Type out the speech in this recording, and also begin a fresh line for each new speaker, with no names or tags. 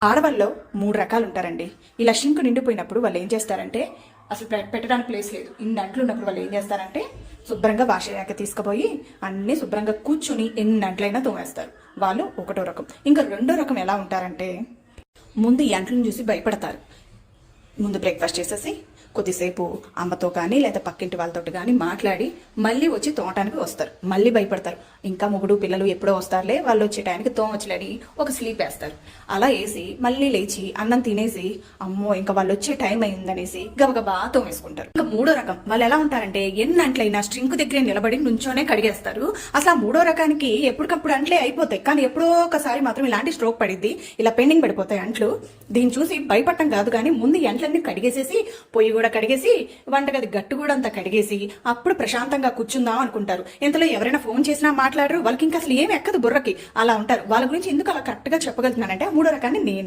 ఆడవాళ్ళలో 3 రకాలు ఉంటారండి. ఇలా షింక్ నిండిపోయినప్పుడు వాళ్ళు ఏం చేస్తారంటే, అసలు పెట్టడానికి ప్లేస్ లేదు. ఇన్ని అంట్లు ఉన్నప్పుడు వాళ్ళు ఏం చేస్తారంటే, శుభ్రంగా వాషయ్యాక తీసుకుపోయి అన్ని శుభ్రంగా కూర్చుని ఎన్ని అంట్లైనా తోమేస్తారు. వాళ్ళు ఒకటో రకం. ఇంకా రెండో రకం ఎలా ఉంటారంటే, ముందు ఈ అంట్లను చూసి భయపడతారు. ముందు బ్రేక్ఫాస్ట్ చేసేసి కొద్దిసేపు అమ్మతో కానీ లేదా పక్కింటి వాళ్ళతో కానీ మాట్లాడి మళ్ళీ వచ్చి తోమటానికి వస్తారు. మళ్ళీ భయపడతారు. ఇంకా మొగుడు పిల్లలు ఎప్పుడో వస్తారులే, వాళ్ళు వచ్చే టైంకి తోమొచ్చలేని ఒక స్లీప్ వేస్తారు. అలా వేసి మళ్ళీ లేచి అన్నం తినేసి అమ్మో ఇంకా వాళ్ళు వచ్చే టైం అయిందనేసి గబగబా తోమేసుకుంటారు. ఇంకా మూడో రకం వాళ్ళు ఎలా ఉంటారంటే, ఎన్ని అంట్లైనా స్ట్రింక్ దగ్గరే నిలబడి నుంచోనే కడిగేస్తారు. అసలు ఆ మూడో రకానికి ఎప్పటికప్పుడు అంట్లే అయిపోతాయి, కానీ ఎప్పుడో ఒకసారి మాత్రం ఇలాంటి స్ట్రోక్ పడిద్ది, ఇలా పెండింగ్ పడిపోతాయి అంట్లు. దీన్ని చూసి భయపడటం కాదు, కానీ ముందు ఈ అంట్లన్నీ కడిగేసేసి పొయ్యి కూడా కడిగేసి వంటగది గట్టు కూడా అంతా కడిగేసి అప్పుడు ప్రశాంతంగా కూర్చుందాం అనుకుంటారు. ఇంతలో ఎవరైనా ఫోన్ చేసినా మాట్లాడరు. వాళ్ళకి ఇంకా అసలు ఏమి ఎక్కదు బుర్రకి. అలా ఉంటారు. వాళ్ళ గురించి ఎందుకు అలా కరెక్ట్ గా చెప్పగలుగుతున్నానంటే, ఆ మూడో రకాన్ని నేనే.